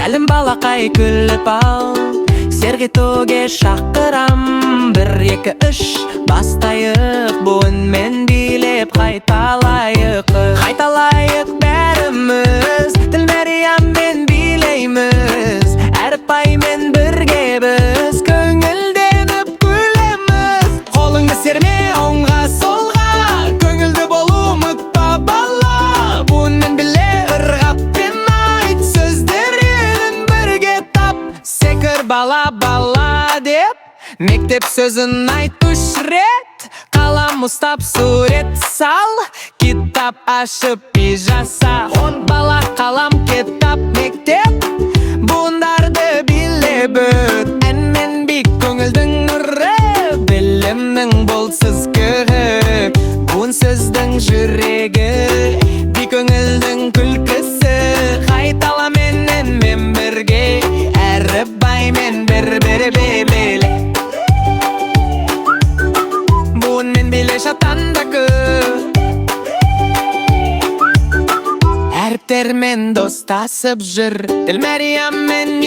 Әлім балақай күліп ал, сергетуге шақырам. 1-2-3 бастайық, буынмен билеп қайталайық. Қайталайық бәріміз, Тілмәрияммен билейміз. Әріпаймен бірге біз көңілденіп күлеміз. Қолыңды серме оңға солға, көңілді болу ұмытпа бала. Буынмен біле ырғаппен айт, сөздерін бірге тап. Секір бала бала деп, мектеп сөзін айт 3 рет. Қалам ұстап сурет сал, китап ашып би жаса. Бала қалам китап мектеп, буындарды биле бүт. Әнмен би көңілдің нұры, білімнің болсыз көгі. Буын сөздің жүрегі, би көңілдің күлкісі. Қайтала менен бірге, әріпаймен бір-бір бебеле. Буынмен биле шаттанда көп, әріптермен достасып жүр. Тілмәрияммен